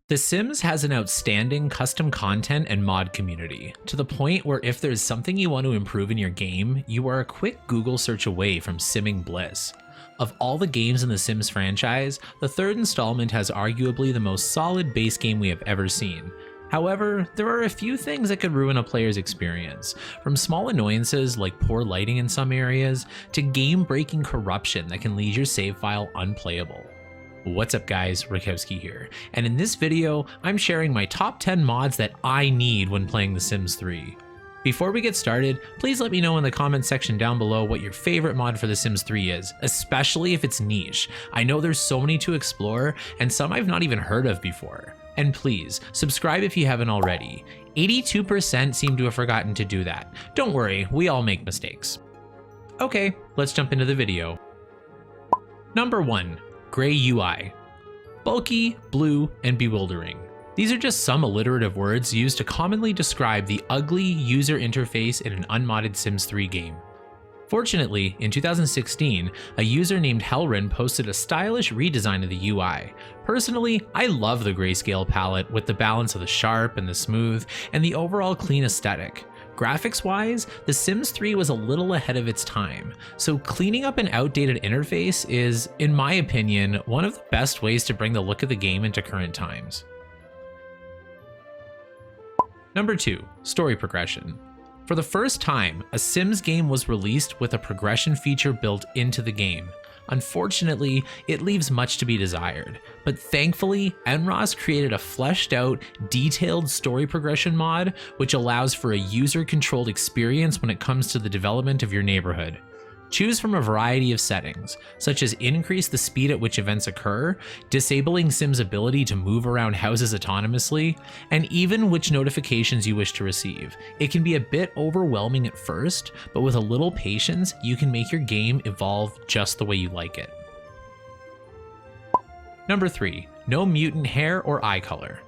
The Sims has an outstanding custom content and mod community, to the point where if there's something you want to improve in your game, you are a quick Google search away from simming bliss. Of all the games in the Sims franchise, the third installment has arguably the most solid base game we have ever seen. However, there are a few things that could ruin a player's experience, from small annoyances like poor lighting in some areas, to game-breaking corruption that can leave your save file unplayable. What's up guys, Rakowski here, and in this video, I'm sharing my top 10 mods that I need when playing The Sims 3. Before we get started, please let me know in the comments section down below what your favorite mod for The Sims 3 is, especially if it's niche. I know there's so many to explore, and some I've not even heard of before. And please, subscribe if you haven't already. 82% seem to have forgotten to do that. Don't worry, we all make mistakes. Okay, let's jump into the video. Number 1. Gray UI. Bulky, blue, and bewildering. These are just some alliterative words used to commonly describe the ugly user interface in an unmodded Sims 3 game. Fortunately, in 2016, a user named Helrin posted a stylish redesign of the UI. Personally, I love the grayscale palette with the balance of the sharp and the smooth, and the overall clean aesthetic. Graphics-wise, The Sims 3 was a little ahead of its time, so cleaning up an outdated interface is, in my opinion, one of the best ways to bring the look of the game into current times. Number 2. Story progression. For the first time, a Sims game was released with a progression feature built into the game. Unfortunately, it leaves much to be desired, but thankfully, NROS created a fleshed out, detailed story progression mod, which allows for a user-controlled experience when it comes to the development of your neighborhood. Choose from a variety of settings, such as increase the speed at which events occur, disabling Sims' ability to move around houses autonomously, and even which notifications you wish to receive. It can be a bit overwhelming at first, but with a little patience, you can make your game evolve just the way you like it. Number 3. No mutant hair or eye color.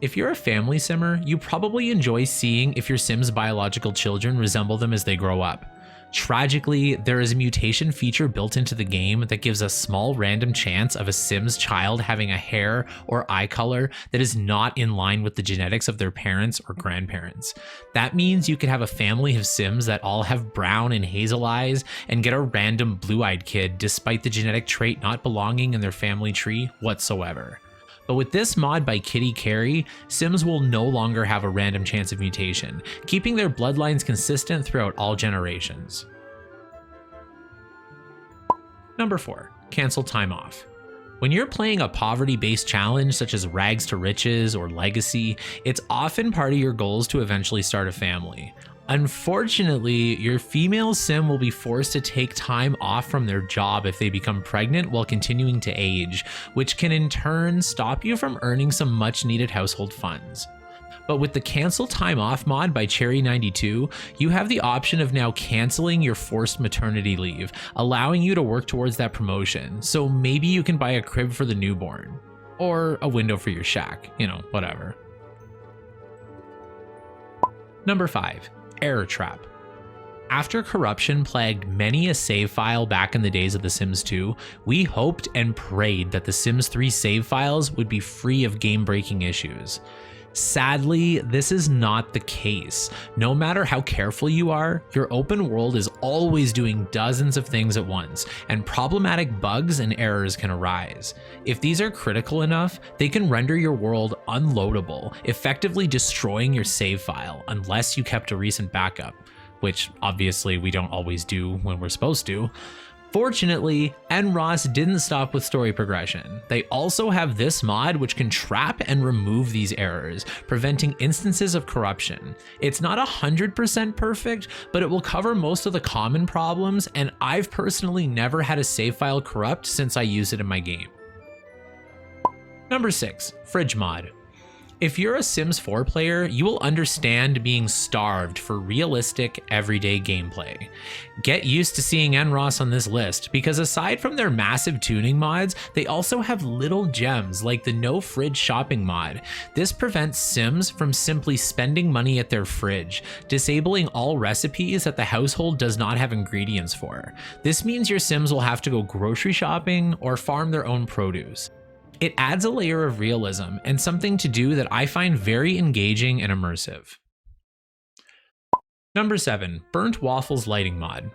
If you're a family simmer, you probably enjoy seeing if your Sims' biological children resemble them as they grow up. Tragically, there is a mutation feature built into the game that gives a small random chance of a Sims child having a hair or eye color that is not in line with the genetics of their parents or grandparents. That means you could have a family of Sims that all have brown and hazel eyes and get a random blue-eyed kid despite the genetic trait not belonging in their family tree whatsoever. But with this mod by Kitty Carey, Sims will no longer have a random chance of mutation, keeping their bloodlines consistent throughout all generations. Number 4. Cancel time off. When you're playing a poverty-based challenge such as Rags to Riches or Legacy, it's often part of your goals to eventually start a family. Unfortunately, your female Sim will be forced to take time off from their job if they become pregnant while continuing to age, which can in turn stop you from earning some much needed household funds. But with the Cancel Time Off mod by Cherry92, you have the option of now canceling your forced maternity leave, allowing you to work towards that promotion, so maybe you can buy a crib for the newborn. Or a window for your shack, whatever. Number 5. Error Trap. After corruption plagued many a save file back in the days of The Sims 2, we hoped and prayed that The Sims 3 save files would be free of game-breaking issues. Sadly, this is not the case. No matter how careful you are, your open world is always doing dozens of things at once, and problematic bugs and errors can arise. If these are critical enough, they can render your world unloadable, effectively destroying your save file unless you kept a recent backup, which obviously we don't always do when we're supposed to. Fortunately, NROS didn't stop with story progression. They also have this mod which can trap and remove these errors, preventing instances of corruption. It's not 100% perfect, but it will cover most of the common problems, and I've personally never had a save file corrupt since I used it in my game. Number 6. Fridge mod. If you're a Sims 4 player, you will understand being starved for realistic, everyday gameplay. Get used to seeing NROS on this list, because aside from their massive tuning mods, they also have little gems like the No Fridge Shopping mod. This prevents Sims from simply spending money at their fridge, disabling all recipes that the household does not have ingredients for. This means your Sims will have to go grocery shopping or farm their own produce. It adds a layer of realism and something to do that I find very engaging and immersive. Number 7, Burnt Waffles Lighting Mod.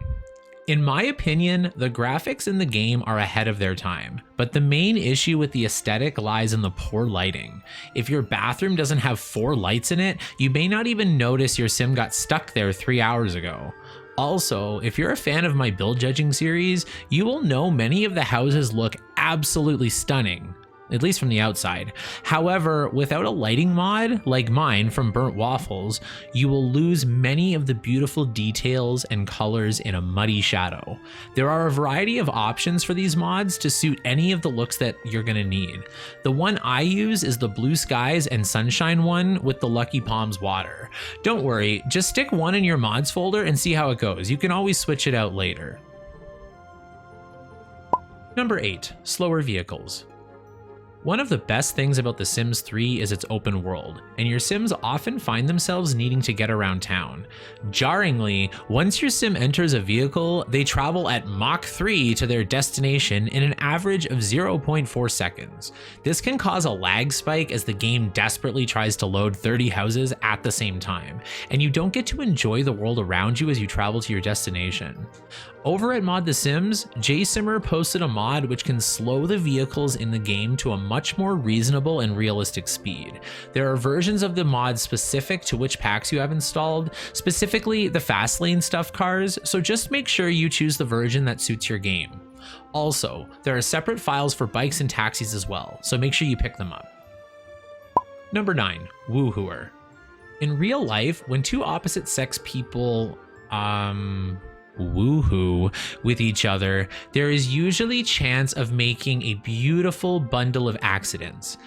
In my opinion, the graphics in the game are ahead of their time, but the main issue with the aesthetic lies in the poor lighting. If your bathroom doesn't have 4 lights in it, you may not even notice your sim got stuck there 3 hours ago. Also, if you're a fan of my build judging series, you will know many of the houses look absolutely stunning, at least from the outside. However, without a lighting mod like mine from Burnt Waffles, you will lose many of the beautiful details and colors in a muddy shadow. There are a variety of options for these mods to suit any of the looks that you're gonna need. The one I use is the Blue Skies and Sunshine one with the Lucky Palms water. Don't worry, just stick one in your mods folder and see how it goes. You can always switch it out later. Number 8, slower vehicles. One of the best things about The Sims 3 is its open world, and your Sims often find themselves needing to get around town. Jarringly, once your Sim enters a vehicle, they travel at Mach 3 to their destination in an average of 0.4 seconds. This can cause a lag spike as the game desperately tries to load 30 houses at the same time, and you don't get to enjoy the world around you as you travel to your destination. Over at Mod The Sims, JSimmer posted a mod which can slow the vehicles in the game to a much more reasonable and realistic speed. There are versions of the mod specific to which packs you have installed, specifically the fast lane stuff cars, so just make sure you choose the version that suits your game. Also, there are separate files for bikes and taxis as well, so make sure you pick them up. Number 9, Woohooer. In real life, when two opposite sex people, woohoo with each other, there is usually chance of making a beautiful bundle of accidents.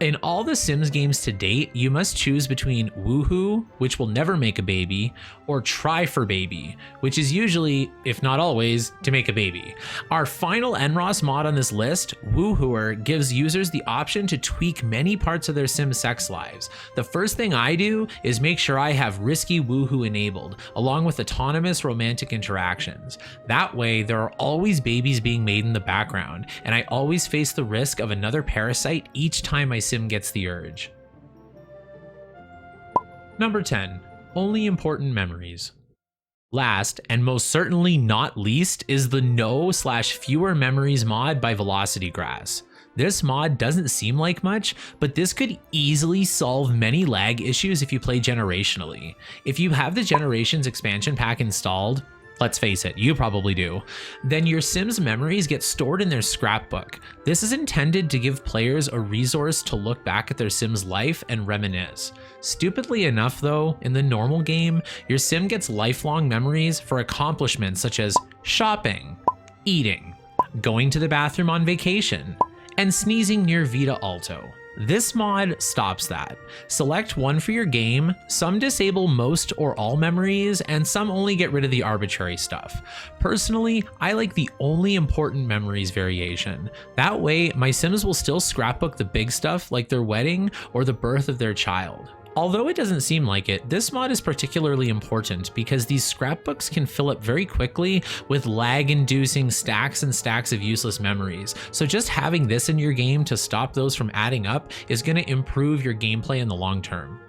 In all the Sims games to date, you must choose between woohoo, which will never make a baby, or try for baby, which is usually, if not always, to make a baby. Our final NROS mod on this list, Woohooer, gives users the option to tweak many parts of their Sim sex lives. The first thing I do is make sure I have risky woohoo enabled, along with autonomous romantic interactions. That way, there are always babies being made in the background, and I always face the risk of another parasite each time my Sim gets the urge. Number 10, only important memories. Last, and most certainly not least, is the No/Fewer Memories mod by Velocity Grass. This mod doesn't seem like much, but this could easily solve many lag issues if you play generationally. If you have the Generations expansion pack installed, let's face it, you probably do, then your Sims memories get stored in their scrapbook. This is intended to give players a resource to look back at their Sim's life and reminisce. Stupidly enough though, in the normal game, your Sim gets lifelong memories for accomplishments such as shopping, eating, going to the bathroom on vacation, and sneezing near Vita Alto. This mod stops that. Select one for your game, some disable most or all memories, and some only get rid of the arbitrary stuff. Personally, I like the only important memories variation. That way, my Sims will still scrapbook the big stuff like their wedding or the birth of their child. Although it doesn't seem like it, this mod is particularly important because these scrapbooks can fill up very quickly with lag-inducing stacks and stacks of useless memories. So just having this in your game to stop those from adding up is going to improve your gameplay in the long term.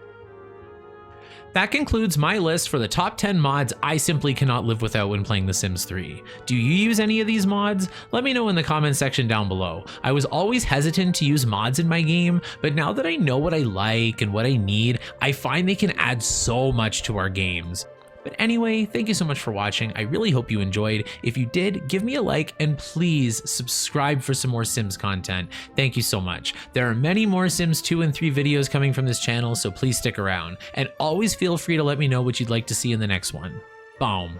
That concludes my list for the top 10 mods I simply cannot live without when playing The Sims 3. Do you use any of these mods? Let me know in the comment section down below. I was always hesitant to use mods in my game, but now that I know what I like and what I need, I find they can add so much to our games. But anyway, thank you so much for watching. I really hope you enjoyed. If you did, give me a like and please subscribe for some more Sims content. Thank you so much. There are many more Sims 2 and 3 videos coming from this channel, so please stick around. And always feel free to let me know what you'd like to see in the next one. Boom.